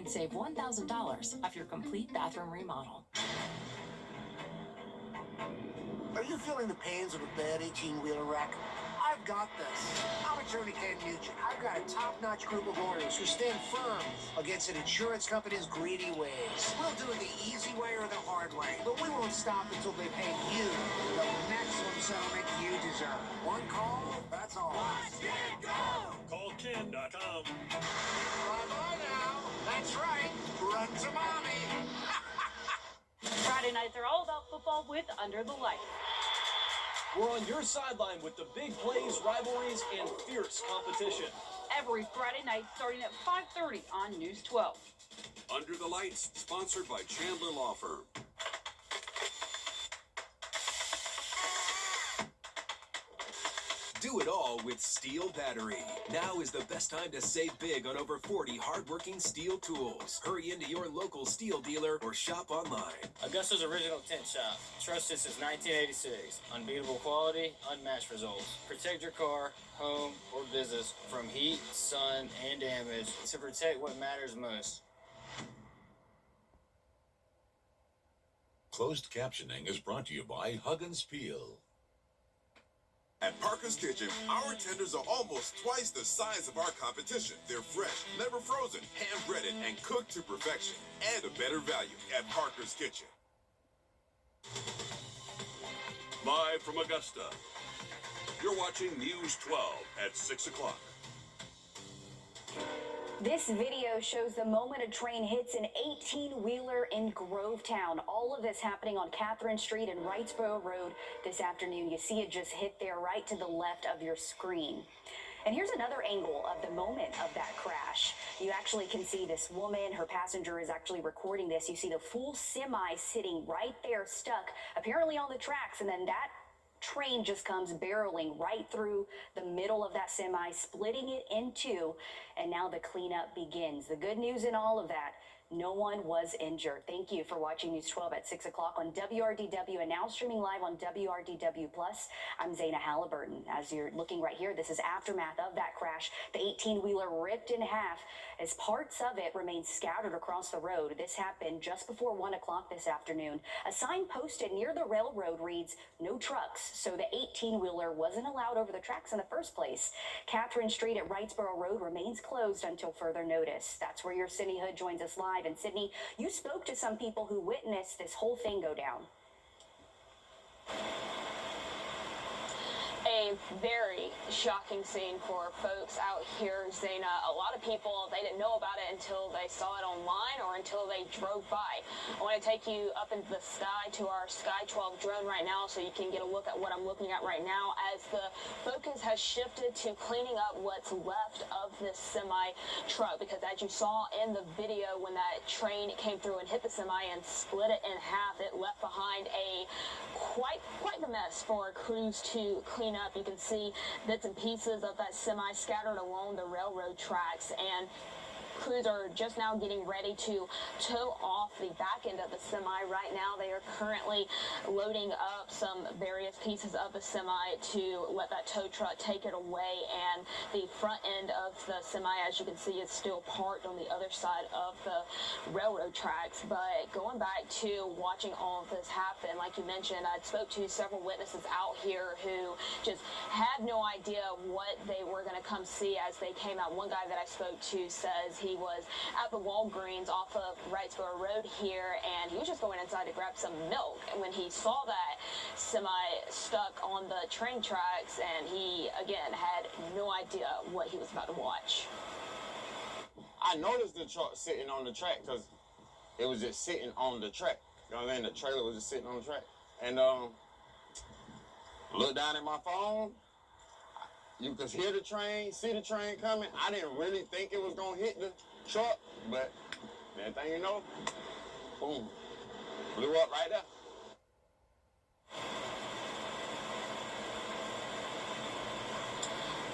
and save $1,000 off your complete bathroom remodel. Are you feeling the pains of a bad 18-wheeler wreck? I've got this. I'm Attorney Ken Nugent. I've got a top-notch group of lawyers who stand firm against an insurance company's greedy ways. We'll do it the easy way or the hard way, but we won't stop until they pay you the maximum settlement you deserve. One call, that's all. Watch it go! CallKen.com. Bye-bye now. That's right. Run to mommy. Friday nights are all about football with Under the Lights. We're on your sideline with the big plays, rivalries, and fierce competition. Every Friday night starting at 5:30 on News 12. Under the Lights, sponsored by Chandler Law Firm. Do it all with Steel Battery. Now is the best time to save big on over 40 hardworking steel tools. Hurry into your local steel dealer or shop online. Augusta's original tint shop. Trusted since 1986. Unbeatable quality, unmatched results. Protect your car, home, or business from heat, sun, and damage to protect what matters most. Closed captioning is brought to you by Huggins Peel. At Parker's Kitchen, our tenders are almost twice the size of our competition. They're fresh, never frozen, hand-breaded, and cooked to perfection. And a better value at Parker's Kitchen. Live from Augusta, you're watching News 12 at 6 o'clock. This video shows the moment a train hits an 18-wheeler in Grovetown. All of this happening on Catherine Street and Wrightsboro Road this afternoon. You see it just hit there right to the left of your screen. And here's another angle of the moment of that crash. You actually can see this woman, her passenger is actually recording this. You see the full semi sitting right there stuck, apparently on the tracks, and then that train just comes barreling right through the middle of that semi, splitting it in two, and now the cleanup begins. The good news in all of that, no one was injured. Thank you for watching News 12 at 6 o'clock on WRDW and now streaming live on WRDW+. I'm Zaina Halliburton. As you're looking right here, this is aftermath of that crash. The 18-wheeler ripped in half as parts of it remain scattered across the road. This happened just before 1 o'clock this afternoon. A sign posted near the railroad reads, "No trucks," so the 18-wheeler wasn't allowed over the tracks in the first place. Catherine Street at Wrightsboro Road remains closed until further notice. That's where your Sydney Hood joins us live. And Sydney, you spoke to some people who witnessed this whole thing go down. A very shocking scene for folks out here, Zaina. A lot of people, they didn't know about it until they saw it online or until they drove by. I want to take you up into the sky to our Sky 12 drone right now so you can get a look at what I'm looking at right now as the focus has shifted to cleaning up what's left of this semi truck, because as you saw in the video, when that train came through and hit the semi and split it in half, it left behind a quite the mess for crews to clean up. You can see bits and pieces of that semi scattered along the railroad tracks, and crews are just now getting ready to tow off the back end of the semi. Right now, they are currently loading up some various pieces of the semi to let that tow truck take it away. And the front end of the semi, as you can see, is still parked on the other side of the railroad tracks. But going back to watching all of this happen, like you mentioned, I spoke to several witnesses out here who just had no idea what they were going to come see as they came out. One guy that I spoke to says he was at the Walgreens off of Wrightsboro Road here, and he was just going inside to grab some milk. And when he saw that semi stuck on the train tracks, and he, again, had no idea what he was about to watch. I noticed the truck sitting on the track because it was just sitting on the track. You know what I mean? The trailer was just sitting on the track. And looked down at my phone. You could hear the train, see the train coming. I didn't really think it was going to hit the truck, but that thing, you know, boom, blew up right there.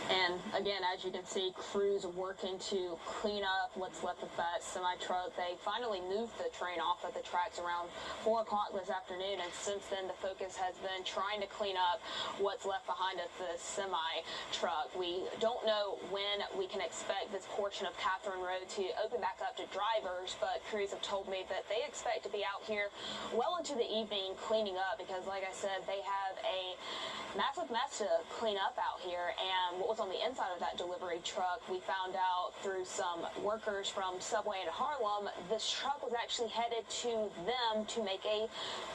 And again, as you can see, crews are working to clean up what's left of that semi-truck. They finally moved the train off of the tracks around 4 o'clock this afternoon, and since then the focus has been trying to clean up what's left behind of the semi-truck. We don't know when we can expect this portion of Catherine Road to open back up to drivers, hours, but crews have told me that they expect to be out here well into the evening cleaning up because, like I said, they have a massive mess to clean up out here. And what was on the inside of that delivery truck, we found out through some workers from Subway in Harlem, this truck was actually headed to them to make a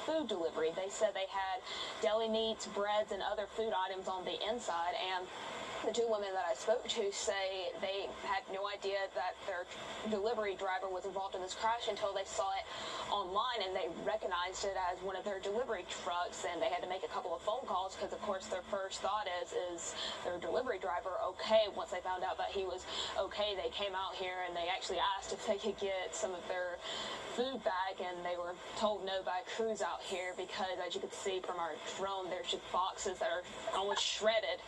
food delivery. They said they had deli meats, breads, and other food items on the inside, and the two women that I spoke to say they had no idea that their delivery driver was involved in this crash until they saw it online, and they recognized it as one of their delivery trucks, and they had to make a couple of phone calls because, of course, their first thought is their delivery driver okay? Once they found out that he was okay, they came out here and they actually asked if they could get some of their food back, and they were told no by crews out here because, as you can see from our drone, there's just boxes that are almost shredded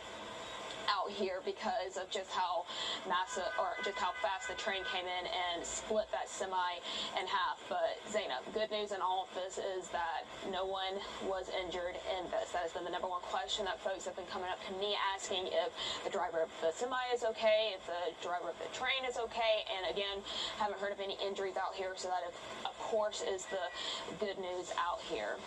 out here because of just how massive, or just how fast the train came in and split that semi in half. But Zainab, good news in all of this is that no one was injured in this. That has been the number one question that folks have been coming up to me asking, if the driver of the semi is okay, if the driver of the train is okay, and again, haven't heard of any injuries out here, so that of course is the good news out here.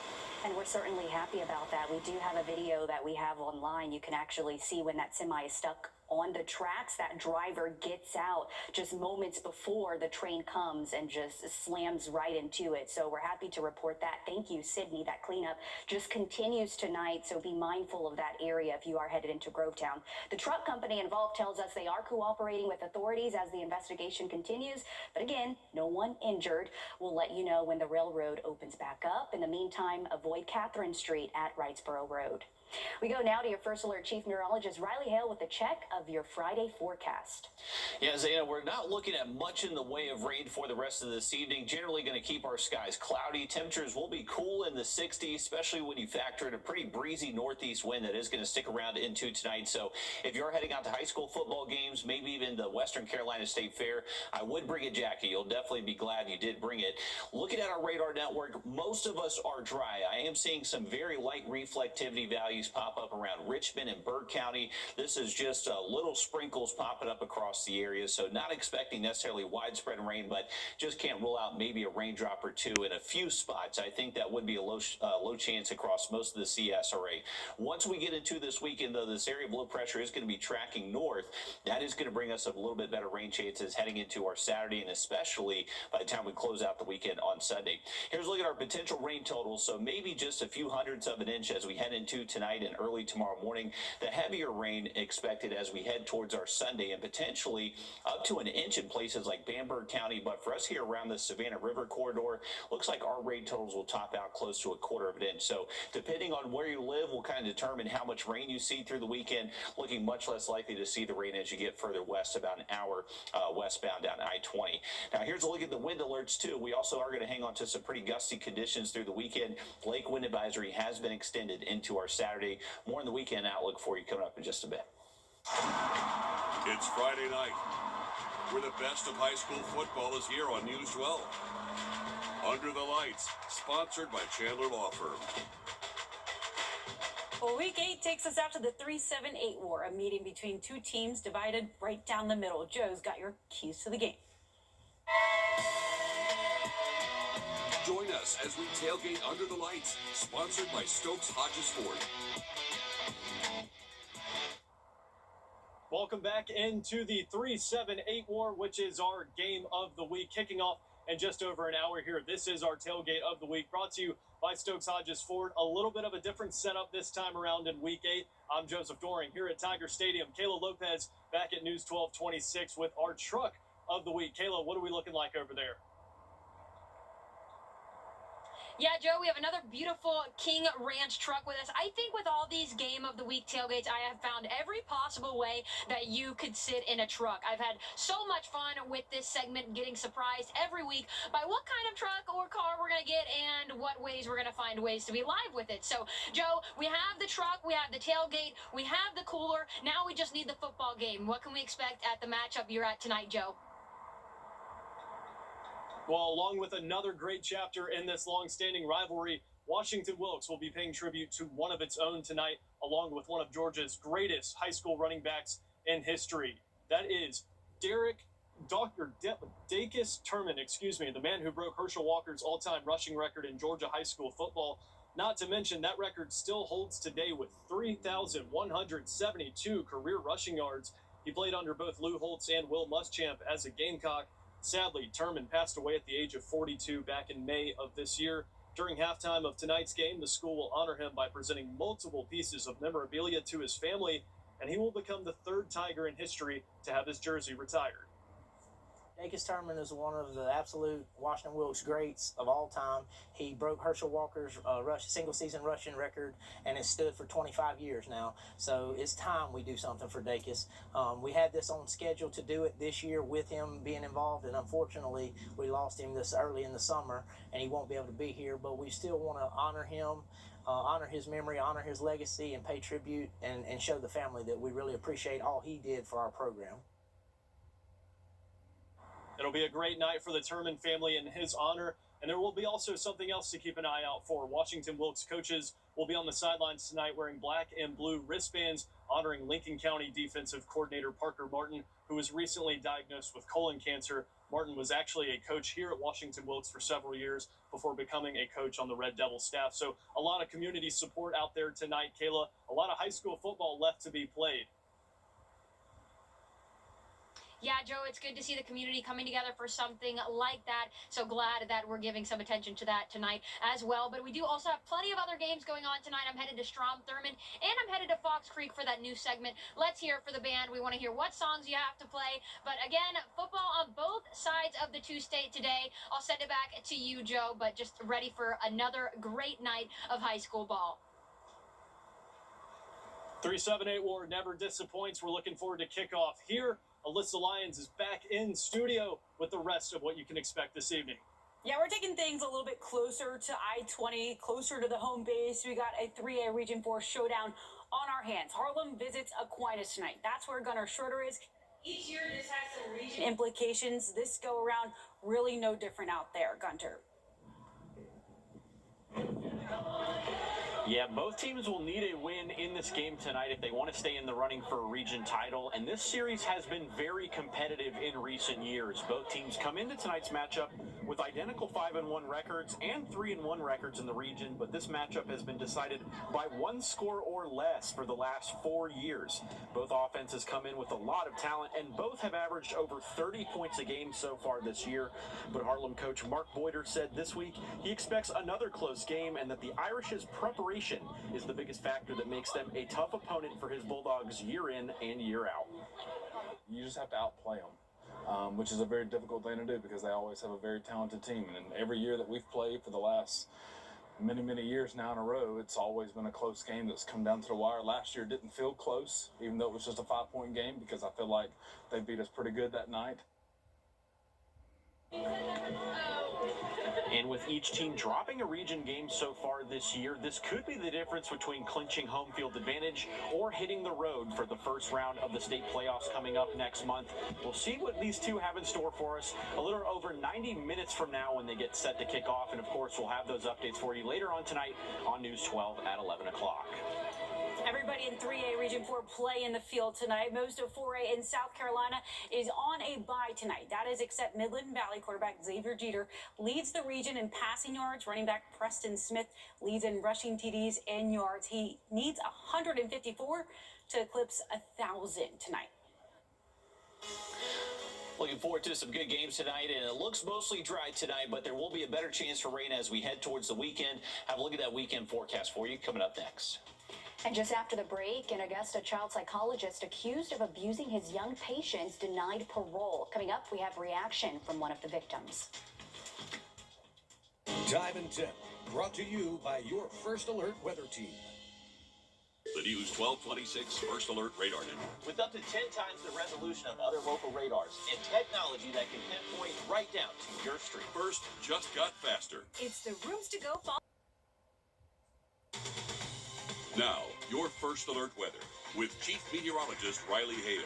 And we're certainly happy about that. We do have a video that we have online. You can actually see when that semi is stuck on the tracks. That driver gets out just moments before the train comes and just slams right into it. So we're happy to report that. Thank you, Sydney. That cleanup just continues tonight, so be mindful of that area if you are headed into Grovetown. The truck company involved tells us they are cooperating with authorities as the investigation continues. But again, no one injured. We'll let you know when the railroad opens back up. In the meantime, avoid Catherine Street at Wrightsboro Road. We go now to your First Alert Chief Meteorologist Riley Hale with a check of your Friday forecast. Yeah, Zayna, we're not looking at much in the way of rain for the rest of this evening. Generally going to keep our skies cloudy. Temperatures will be cool in the 60s, especially when you factor in a pretty breezy northeast wind that is going to stick around into tonight. So if you're heading out to high school football games, maybe even the Western Carolina State Fair, I would bring a jacket. You'll definitely be glad you did bring it. Looking at our radar network, most of us are dry. I am seeing some very light reflectivity values pop up around Richmond and Byrd County. This is just little sprinkles popping up across the area, so not expecting necessarily widespread rain, but just can't rule out maybe a raindrop or two in a few spots. I think that would be a low chance across most of the CSRA. Once we get into this weekend, though, this area of low pressure is going to be tracking north. That is going to bring us a little bit better rain chances heading into our Saturday, and especially by the time we close out the weekend on Sunday. Here's a look at our potential rain totals. So maybe just a few hundredths of an inch as we head into tonight and early tomorrow morning. The heavier rain expected as we head towards our Sunday, and potentially up to an inch in places like Bamberg County. But for us here around the Savannah River corridor, looks like our rain totals will top out close to a quarter of an inch. So depending on where you live will kind of determine how much rain you see through the weekend. Looking much less likely to see the rain as you get further west, about an hour westbound down I-20. Now here's a look at the wind alerts too. We also are going to hang on to some pretty gusty conditions through the weekend. Lake wind advisory has been extended into our Saturday. More in the weekend outlook for you coming up in just a bit. It's Friday night, where the best of high school football is here on News 12. Under the Lights, sponsored by Chandler Law Firm. Well, Week 8 takes us out to the 3-7-8 war, a meeting between two teams divided right down the middle. Joe's got your keys to the game. Join us as we tailgate Under the Lights, sponsored by Stokes Hodges Ford. Welcome back into the 3-7-8 war, which is our game of the week, kicking off in just over an hour here. This is our tailgate of the week, brought to you by Stokes Hodges Ford. A little bit of a different setup this time around in Week 8. I'm Joseph Doring here at Tiger Stadium. Kayla Lopez back at News 1226 with our truck of the week. Kayla, what are we looking like over there? Yeah, Joe, we have another beautiful King Ranch truck with us. I think with all these Game of the Week tailgates, I have found every possible way that you could sit in a truck. I've had so much fun with this segment, getting surprised every week by what kind of truck or car we're going to get and what ways we're going to find ways to be live with it. So, Joe, we have the truck, we have the tailgate, we have the cooler. Now we just need the football game. What can we expect at the matchup you're at tonight, Joe? Well, along with another great chapter in this long-standing rivalry, Washington Wilkes will be paying tribute to one of its own tonight, along with one of Georgia's greatest high school running backs in history. That is Derek Dr. Dacus Turman, the man who broke Herschel Walker's all-time rushing record in Georgia high school football. Not to mention that record still holds today with 3,172 career rushing yards. He played under both Lou Holtz and Will Muschamp as a Gamecock. Sadly, Turman passed away at the age of 42 back in May of this year. During halftime of tonight's game, the school will honor him by presenting multiple pieces of memorabilia to his family, and he will become the third Tiger in history to have his jersey retired. Dacus Turman is one of the absolute Washington Wilkes greats of all time. He broke Herschel Walker's single-season rushing record, and it stood for 25 years now. So it's time we do something for Dacus. We had this on schedule to do it this year with him being involved, and unfortunately, we lost him this early in the summer, and he won't be able to be here. But we still want to honor him, honor his memory, honor his legacy, and pay tribute and show the family that we really appreciate all he did for our program. It'll be a great night for the Turman family in his honor, and there will be also something else to keep an eye out for. Washington Wilkes coaches will be on the sidelines tonight wearing black and blue wristbands, honoring Lincoln County defensive coordinator Parker Martin, who was recently diagnosed with colon cancer. Martin was actually a coach here at Washington Wilkes for several years before becoming a coach on the Red Devil staff. So a lot of community support out there tonight, Kayla. A lot of high school football left to be played. Yeah, Joe, it's good to see the community coming together for something like that. So glad that we're giving some attention to that tonight as well. But we do also have plenty of other games going on tonight. I'm headed to Strom Thurmond, and I'm headed to Fox Creek for that new segment. Let's hear it for the band. We want to hear what songs you have to play. But again, football on both sides of the two-state today. I'll send it back to you, Joe, but just ready for another great night of high school ball. 378 War never disappoints. We're looking forward to kickoff here. Alyssa Lyons is back in studio with the rest of what you can expect this evening. Yeah, we're taking things a little bit closer to I-20, closer to the home base. We got a 3A Region 4 showdown on our hands. Harlem visits Aquinas tonight. That's where Gunnar Schroeder is. Each year, this has some region implications. This go around, really no different out there, Gunter. Yeah, both teams will need a win in this game tonight if they want to stay in the running for a region title, and this series has been very competitive in recent years. Both teams come into tonight's matchup with identical 5-1 records and 3-1 records in the region, but this matchup has been decided by one score or less for the last 4 years. Both offenses come in with a lot of talent, and both have averaged over 30 points a game so far this year. But Harlem coach Mark Boyder said this week he expects another close game and that the Irish's preparation is the biggest factor that makes them a tough opponent for his Bulldogs year in and year out. You just have to outplay them, which is a very difficult thing to do because they always have a very talented team. And every year that we've played for the last many years now in a row, it's always been a close game that's come down to the wire. Last year didn't feel close, even though it was just a 5-point game, because I feel like they beat us pretty good that night. And with each team dropping a region game so far this year, this could be the difference between clinching home field advantage or hitting the road for the first round of the state playoffs coming up next month. We'll see what these two have in store for us a little over 90 minutes from now when they get set to kick off. And of course, we'll have those updates for you later on tonight on News 12 at 11 o'clock. Everybody in 3A Region 4 play in the field tonight. Most of 4A in South Carolina is on a bye tonight. That is except Midland Valley quarterback Xavier Jeter leads the region in passing yards. Running back Preston Smith leads in rushing TDs and yards. He needs 154 to eclipse 1,000 tonight. Looking forward to some good games tonight, and it looks mostly dry tonight, but there will be a better chance for rain as we head towards the weekend. Have a look at that weekend forecast for you coming up next. And just after the break, in Augusta, a child psychologist accused of abusing his young patients denied parole. Coming up, we have reaction from one of the victims. Time and Tip, brought to you by your First Alert weather team. The News 1226 First Alert Radar Net. With up to 10 times the resolution of other local radars and technology that can pinpoint right down to your street. First just got faster. It's the rooms to go fall. Now, your First Alert weather with Chief Meteorologist Riley Hale.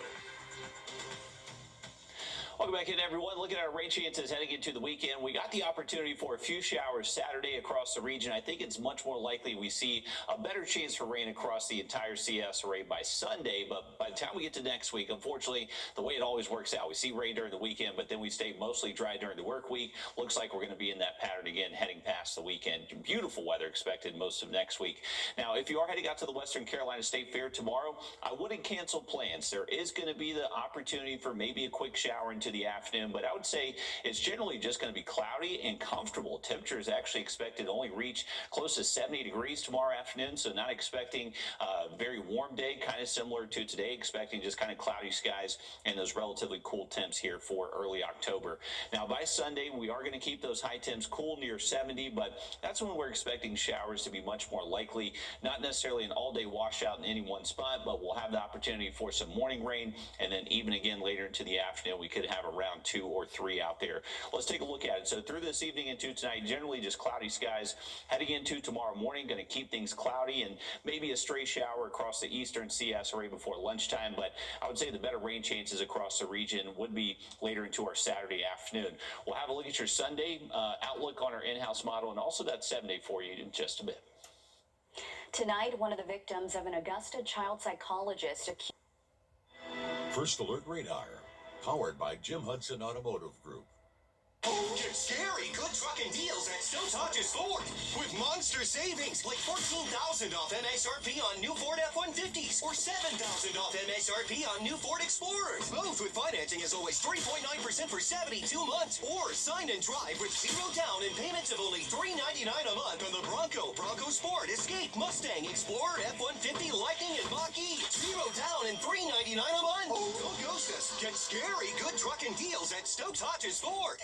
Welcome back in, everyone. Looking at our rain chances heading into the weekend, we got the opportunity for a few showers Saturday across the region. I think it's much more likely we see a better chance for rain across the entire CS array by Sunday, but by the time we get to next week, unfortunately, the way it always works out, we see rain during the weekend, but then we stay mostly dry during the work week. Looks like we're going to be in that pattern again heading past the weekend. Beautiful weather expected most of next week. Now, if you are heading out to the Western Carolina State Fair tomorrow, I wouldn't cancel plans. There is going to be the opportunity for maybe a quick shower into the afternoon, but I would say it's generally just going to be cloudy and comfortable. Temperature is actually expected to only reach close to 70 degrees tomorrow afternoon, so not expecting a very warm day, kind of similar to today, expecting just kind of cloudy skies and those relatively cool temps here for early October. Now, by Sunday, we are going to keep those high temps cool near 70, but that's when we're expecting showers to be much more likely. Not necessarily an all-day washout in any one spot, but we'll have the opportunity for some morning rain, and then even again later into the afternoon, we could have around 2 or 3 out there. Let's take a look at it. So through this evening into tonight, generally just cloudy skies. Heading into tomorrow morning, going to keep things cloudy and maybe a stray shower across the eastern CS array before lunchtime, but I would say the better rain chances across the region would be later into our Saturday afternoon. We'll have a look at your Sunday outlook on our in-house model and also that 7-day for you in just a bit. Tonight, one of the victims of an Augusta child psychologist accused. First Alert Radar, powered by Jim Hudson Automotive Group. Get scary good trucking deals at Stokes Hodges Ford with monster savings like $14,000 off MSRP on new Ford F-150s or $7,000 off MSRP on new Ford Explorers. Both with financing as always 3.9% for 72 months or sign and drive with 0 down and payments of only $399 a month on the Bronco, Bronco Sport, Escape, Mustang, Explorer, F-150, Lightning, and Mach-E. 0 down and $399 a month. Oh, don't ghost us. Get scary good trucking deals at Stokes Hodges Ford.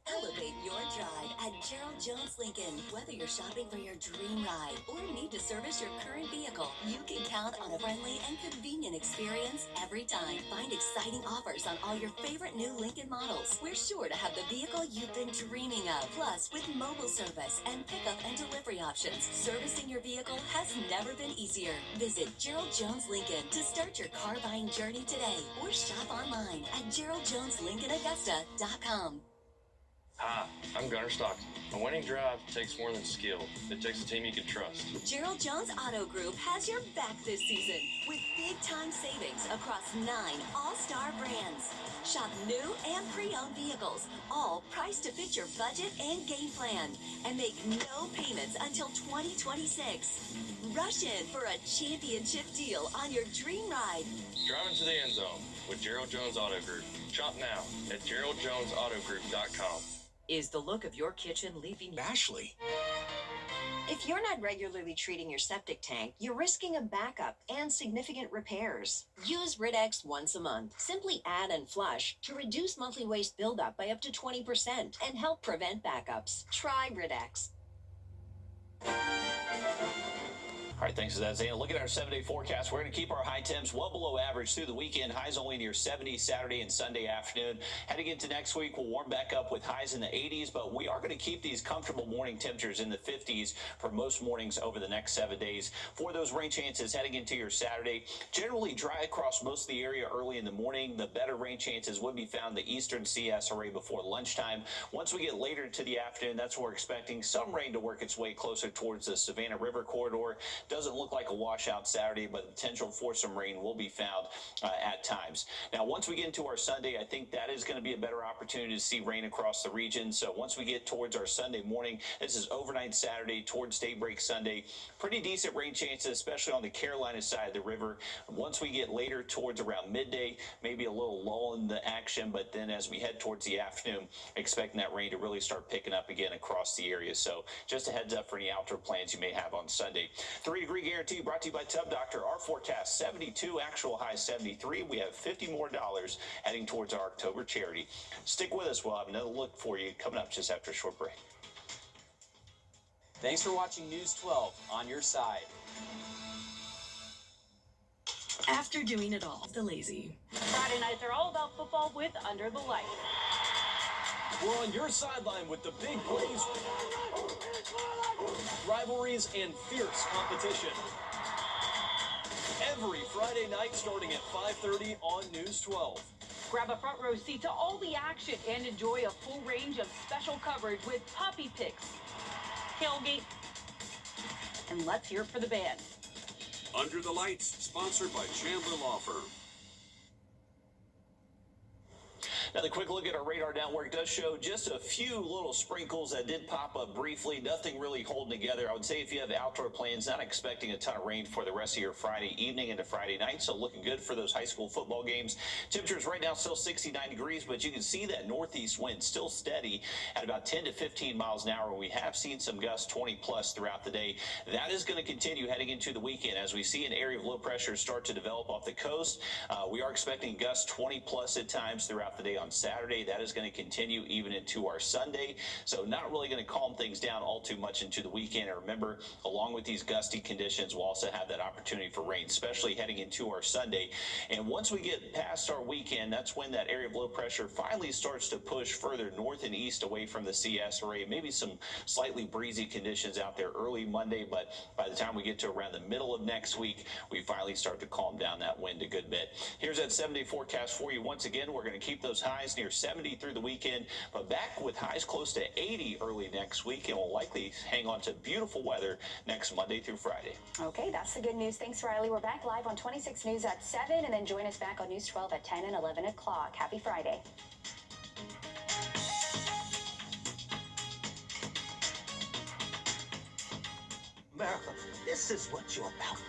Elevate your drive at Gerald Jones Lincoln. Whether you're shopping for your dream ride or need to service your current vehicle, you can count on a friendly and convenient experience every time. Find exciting offers on all your favorite new Lincoln models. We're sure to have the vehicle you've been dreaming of. Plus, with mobile service and pickup and delivery options, servicing your vehicle has never been easier. Visit Gerald Jones Lincoln to start your car buying journey today or shop online at GeraldJonesLincolnAugusta.com. Hi, I'm Gunner Stockton. A winning drive takes more than skill. It takes a team you can trust. Gerald Jones Auto Group has your back this season with big-time savings across 9 all-star brands. Shop new and pre-owned vehicles, all priced to fit your budget and game plan. And make no payments until 2026. Rush in for a championship deal on your dream ride. Driving to the end zone with Gerald Jones Auto Group. Shop now at GeraldJonesAutoGroup.com. Is the look of your kitchen leaving Ashley? If you're not regularly treating your septic tank, you're risking a backup and significant repairs. Use Wrdw once a month. Simply add and flush to reduce monthly waste buildup by up to 20% and help prevent backups. Try Wrdw. All right, thanks for that, Zane. Look at our 7-day forecast. We're going to keep our high temps well below average through the weekend. Highs only near 70 Saturday and Sunday afternoon. Heading into next week, we'll warm back up with highs in the 80s, but we are going to keep these comfortable morning temperatures in the 50s for most mornings over the next 7 days. For those rain chances heading into your Saturday, generally dry across most of the area early in the morning. The better rain chances would be found in the eastern CS array before lunchtime. Once we get later into the afternoon, that's when we're expecting some rain to work its way closer towards the Savannah River corridor. Doesn't look like a washout Saturday, but the potential for some rain will be found at times. Now, once we get into our Sunday, I think that is going to be a better opportunity to see rain across the region. So once we get towards our Sunday morning, this is overnight Saturday towards daybreak Sunday. Pretty decent rain chances, especially on the Carolina side of the river. Once we get later towards around midday, maybe a little lull in the action, but then as we head towards the afternoon, expecting that rain to really start picking up again across the area. So just a heads up for any outdoor plans you may have on Sunday. 3-degree guarantee brought to you by Tub Doctor. Our forecast 72, actual high 73. We have $50 more heading towards our October charity. Stick with us. We'll have another look for you coming up just after a short break. Thanks for watching News 12 on your side. after doing it all? The lazy. Friday nights are all about football with Under the Light. We're on your sideline with the big plays, rivalries, and fierce competition. Every Friday night starting at 5:30 on News 12. Grab a front row seat to all the action and enjoy a full range of special coverage with puppy picks, tailgate, and let's hear it for the band. Under the Lights, sponsored by Chandler Law Firm. Now, the quick look at our radar network does show just a few little sprinkles that did pop up briefly. Nothing really holding together. I would say if you have outdoor plans, not expecting a ton of rain for the rest of your Friday evening into Friday night. So looking good for those high school football games. Temperatures right now still 69 degrees, but you can see that northeast wind still steady at about 10 to 15 miles an hour. We have seen some gusts 20 plus throughout the day. That is going to continue heading into the weekend as we see an area of low pressure start to develop off the coast. We are expecting gusts 20 plus at times throughout the day on Saturday. That is going to continue even into our Sunday. So not really going to calm things down all too much into the weekend. And remember, along with these gusty conditions, we'll also have that opportunity for rain, especially heading into our Sunday. And once we get past our weekend, that's when that area of low pressure finally starts to push further north and east away from the CS area. Maybe some slightly breezy conditions out there early Monday, but by the time we get to around the middle of next week, we finally start to calm down that wind a good bit. Here's that 7-day forecast for you. Once again, we're going to keep those highs near 70 through the weekend, but back with highs close to 80 early next week, and we'll likely hang on to beautiful weather next Monday through Friday. Okay, that's the good news. Thanks, Riley. We're back live on 26 News at 7, and then join us back on News 12 at 10 and 11 o'clock. Happy Friday. America, this is what you're about.